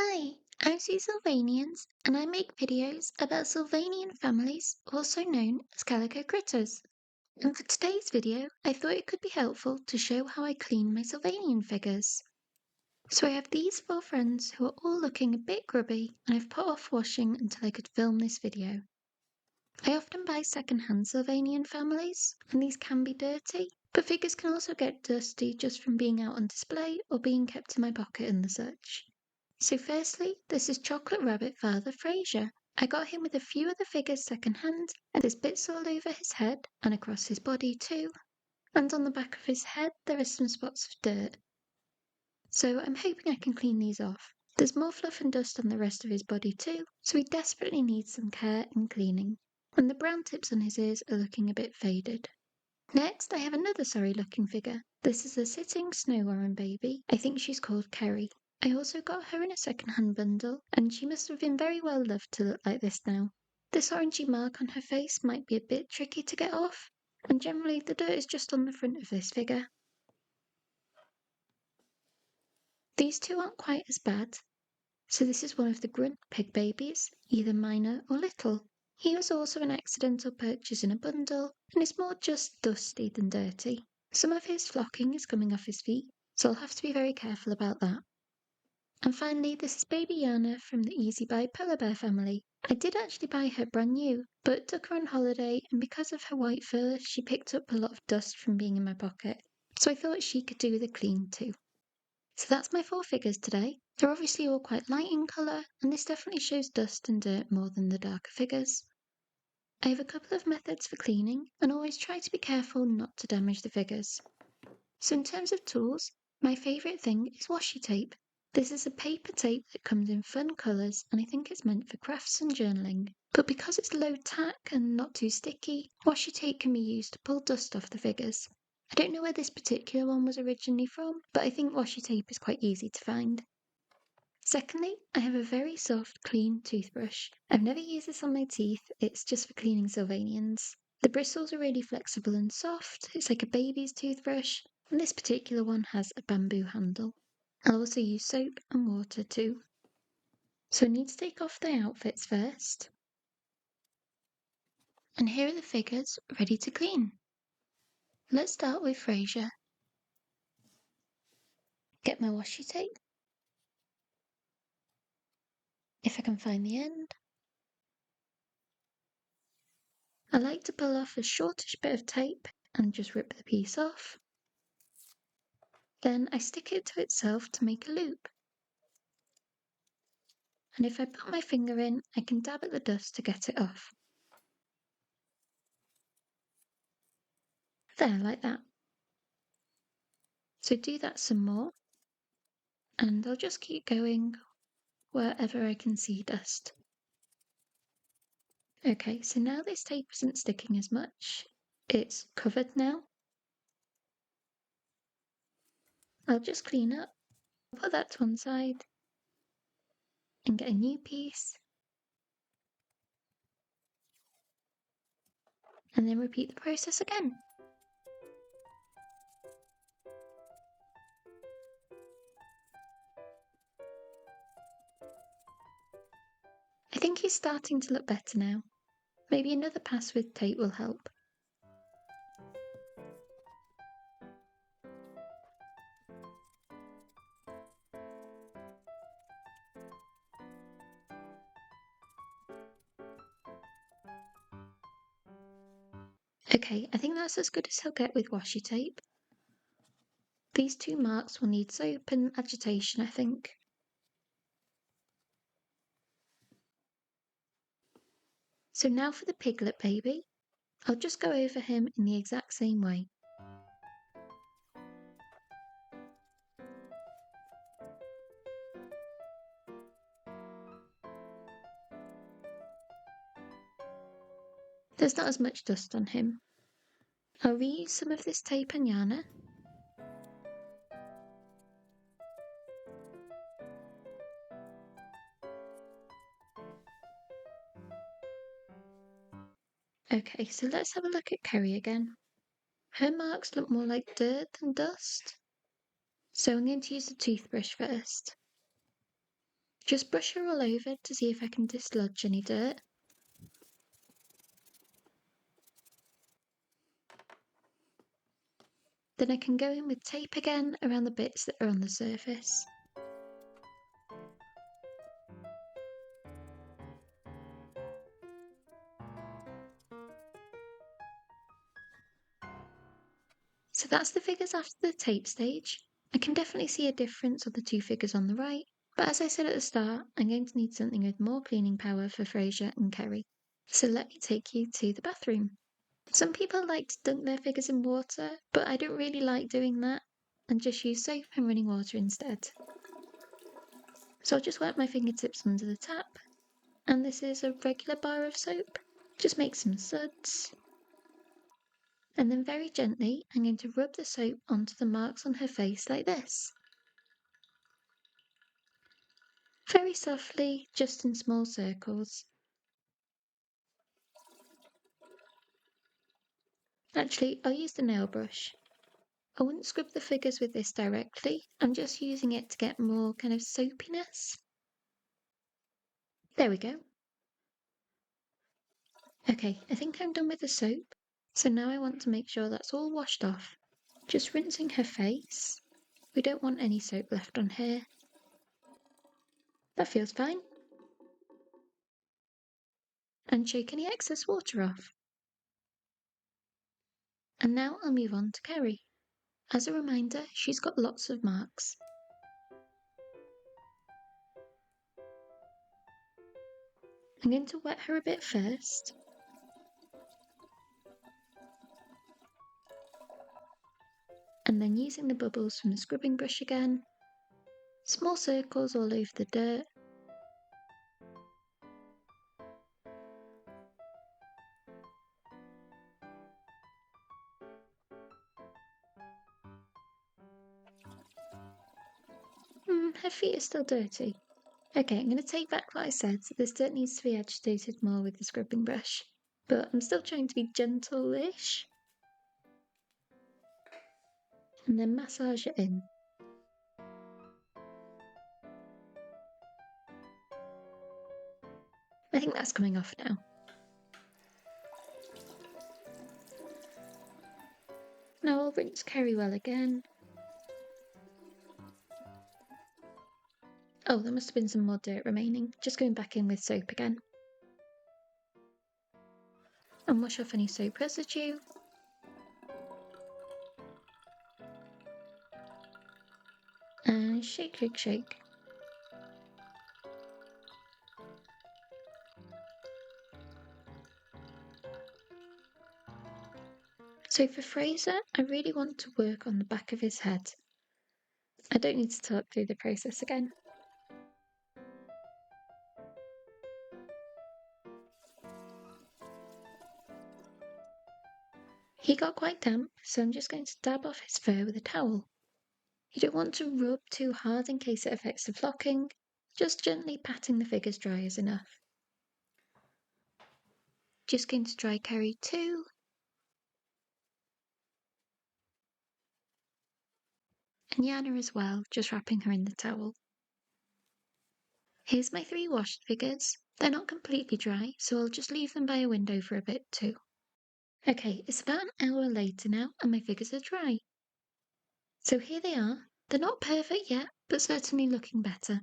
Hi, I'm Sue Sylvanians, and I make videos about Sylvanian families, also known as calico critters. And for today's video, I thought it could be helpful to show how I clean my Sylvanian figures. So I have these four friends who are all looking a bit grubby, and I've put off washing until I could film this video. I often buy second-hand Sylvanian families, and these can be dirty, but figures can also get dusty just from being out on display or being kept in my pocket and the such. So firstly, this is Chocolate Rabbit Father Fraser. I got him with a few other figures second hand, and there's bits all over his head and across his body too. And on the back of his head there are some spots of dirt. So I'm hoping I can clean these off. There's more fluff and dust on the rest of his body too, so he desperately needs some care and cleaning. And the brown tips on his ears are looking a bit faded. Next, I have another sorry looking figure. This is a sitting snow orange baby. I think she's called Kerry. I also got her in a second-hand bundle, and she must have been very well loved to look like this now. This orangey mark on her face might be a bit tricky to get off, and generally the dirt is just on the front of this figure. These two aren't quite as bad. So this is one of the grunt pig babies, either minor or little. He was also an accidental purchase in a bundle, and is more just dusty than dirty. Some of his flocking is coming off his feet, so I'll have to be very careful about that. And finally, this is baby Yana from the Easy Buy Polar Bear family. I did actually buy her brand new, but took her on holiday, and because of her white fur, she picked up a lot of dust from being in my pocket. So I thought she could do the clean too. So that's my four figures today. They're obviously all quite light in colour, and this definitely shows dust and dirt more than the darker figures. I have a couple of methods for cleaning, and always try to be careful not to damage the figures. So in terms of tools, my favourite thing is washi tape. This is a paper tape that comes in fun colours, and I think it's meant for crafts and journaling. But because it's low tack and not too sticky, washi tape can be used to pull dust off the figures. I don't know where this particular one was originally from, but I think washi tape is quite easy to find. Secondly, I have a very soft, clean toothbrush. I've never used this on my teeth, it's just for cleaning Sylvanians. The bristles are really flexible and soft, it's like a baby's toothbrush, and this particular one has a bamboo handle. I'll also use soap and water too. So I need to take off the outfits first. And here are the figures ready to clean. Let's start with Fraser. Get my washi tape. If I can find the end. I like to pull off a shortish bit of tape and just rip the piece off. Then I stick it to itself to make a loop. And if I put my finger in, I can dab at the dust to get it off. There, like that. So do that some more. And I'll just keep going wherever I can see dust. Okay, so now this tape isn't sticking as much. It's covered now. I'll just clean up, put that to one side, and get a new piece. And then repeat the process again. I think he's starting to look better now. Maybe another pass with tape will help. Okay, I think that's as good as he'll get with washi tape. These two marks will need soap and agitation, I think. So now for the piglet baby. I'll just go over him in the exact same way. There's not as much dust on him. I'll reuse some of this tape and Yana. Okay, so let's have a look at Kerry again. Her marks look more like dirt than dust. So I'm going to use the toothbrush first. Just brush her all over to see if I can dislodge any dirt. Then I can go in with tape again around the bits that are on the surface. So that's the figures after the tape stage. I can definitely see a difference on the two figures on the right, but as I said at the start, I'm going to need something with more cleaning power for Fraser and Kerry. So let me take you to the bathroom. Some people like to dunk their figures in water, but I don't really like doing that and just use soap and running water instead. So I'll just wet my fingertips under the tap, and this is a regular bar of soap. Just make some suds. And then very gently, I'm going to rub the soap onto the marks on her face like this. Very softly, just in small circles. Actually, I'll use the nail brush. I wouldn't scrub the figures with this directly, I'm just using it to get more kind of soapiness. There we go. Okay, I think I'm done with the soap. So now I want to make sure that's all washed off. Just rinsing her face. We don't want any soap left on here. That feels fine. And shake any excess water off. And now I'll move on to Kerry. As a reminder, she's got lots of marks. I'm going to wet her a bit first. And then using the bubbles from the scrubbing brush again. Small circles all over the dirt. Her feet are still dirty. Okay, I'm going to take back what I said. This dirt needs to be agitated more with the scrubbing brush. But I'm still trying to be gentle-ish. And then massage it in. I think that's coming off now. Now I'll rinse Kerry well again. Oh, there must have been some more dirt remaining. Just going back in with soap again. And wash off any soap residue. And shake, shake, shake. So for Fraser, I really want to work on the back of his head. I don't need to talk through the process again. He got quite damp, so I'm just going to dab off his fur with a towel. You don't want to rub too hard in case it affects the flocking, just gently patting the figures dry is enough. Just going to dry Kerry too. And Yana as well, just wrapping her in the towel. Here's my 3 washed figures. They're not completely dry, so I'll just leave them by a window for a bit too. Okay, it's about an hour later now, and my figures are dry. So here they are. They're not perfect yet, but certainly looking better.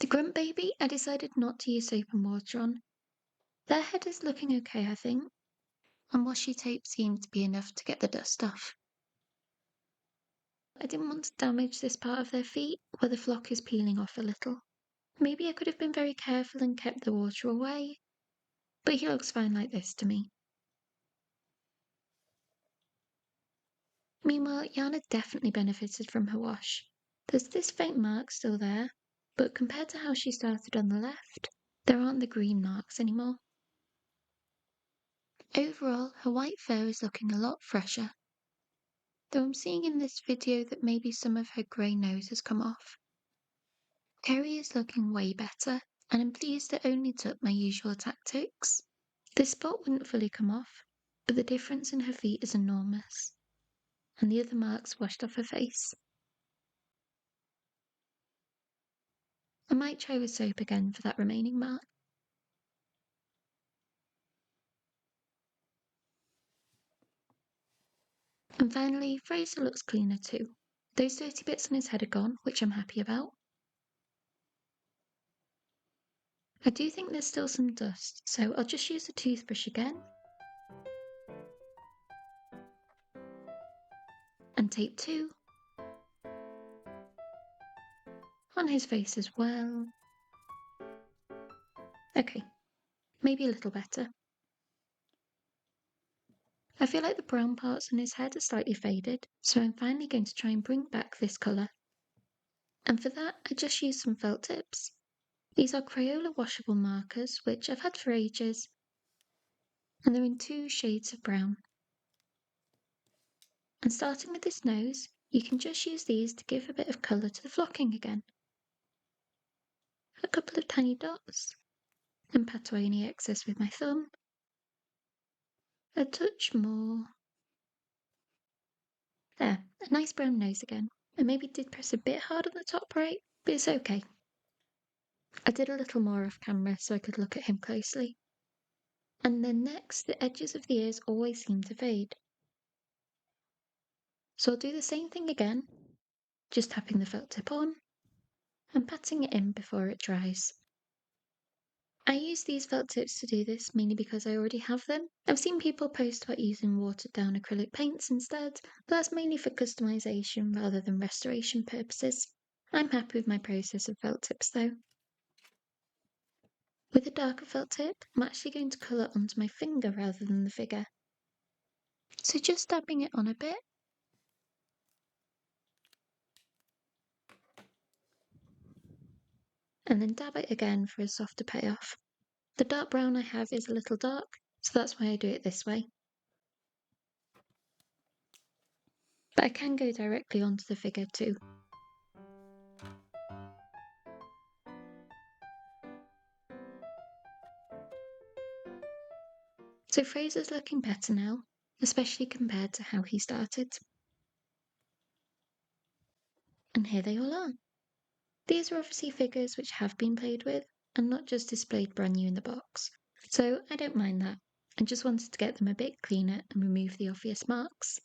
The grunt baby, I decided not to use soap and water on. Their head is looking okay, I think, and washi tape seemed to be enough to get the dust off. I didn't want to damage this part of their feet where the flock is peeling off a little. Maybe I could have been very careful and kept the water away, but he looks fine like this to me. Meanwhile, Yana definitely benefited from her wash. There's this faint mark still there, but compared to how she started on the left, there aren't the green marks anymore. Overall, her white fur is looking a lot fresher, though I'm seeing in this video that maybe some of her grey nose has come off. Kerry is looking way better, and I'm pleased it only took my usual tactics. This spot wouldn't fully come off, but the difference in her feet is enormous, and the other marks washed off her face. might try with soap again for that remaining mark. And finally, Fraser looks cleaner too. Those dirty bits on his head are gone, which I'm happy about. I do think there's still some dust, so I'll just use the toothbrush again. And tape 2 on his face as well. Okay, maybe a little better. I feel like the brown parts on his head are slightly faded, so I'm finally going to try and bring back this colour. And for that, I just used some felt tips. These are Crayola washable markers, which I've had for ages, and they're in 2 shades of brown. And starting with this nose, you can just use these to give a bit of colour to the flocking again. A couple of tiny dots, and pat away any excess with my thumb. A touch more. There, a nice brown nose again. I maybe did press a bit hard on the top right, but it's okay. I did a little more off camera so I could look at him closely. And then next, the edges of the ears always seem to fade. So I'll do the same thing again, just tapping the felt tip on and patting it in before it dries. I use these felt tips to do this mainly because I already have them. I've seen people post about using watered down acrylic paints instead, but that's mainly for customization rather than restoration purposes. I'm happy with my process of felt tips though. With a darker felt tip, I'm actually going to colour onto my finger rather than the figure. So just dabbing it on a bit. And then dab it again for a softer payoff. The dark brown I have is a little dark, so that's why I do it this way. But I can go directly onto the figure too. So Fraser's looking better now, especially compared to how he started. And here they all are. These are obviously figures which have been played with, and not just displayed brand new in the box. So I don't mind that. I just wanted to get them a bit cleaner and remove the obvious marks.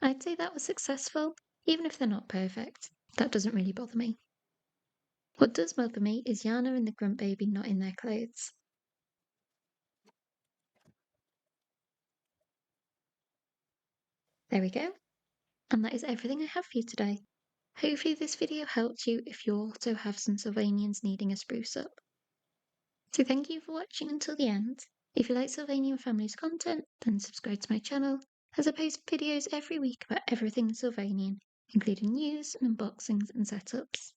I'd say that was successful, even if they're not perfect. That doesn't really bother me. What does bother me is Yana and the grunt baby not in their clothes. There we go. And that is everything I have for you today. Hopefully this video helped you if you also have some Sylvanians needing a spruce up. So thank you for watching until the end. If you like Sylvanian Families content, then subscribe to my channel, as I post videos every week about everything Sylvanian, including news and unboxings and setups.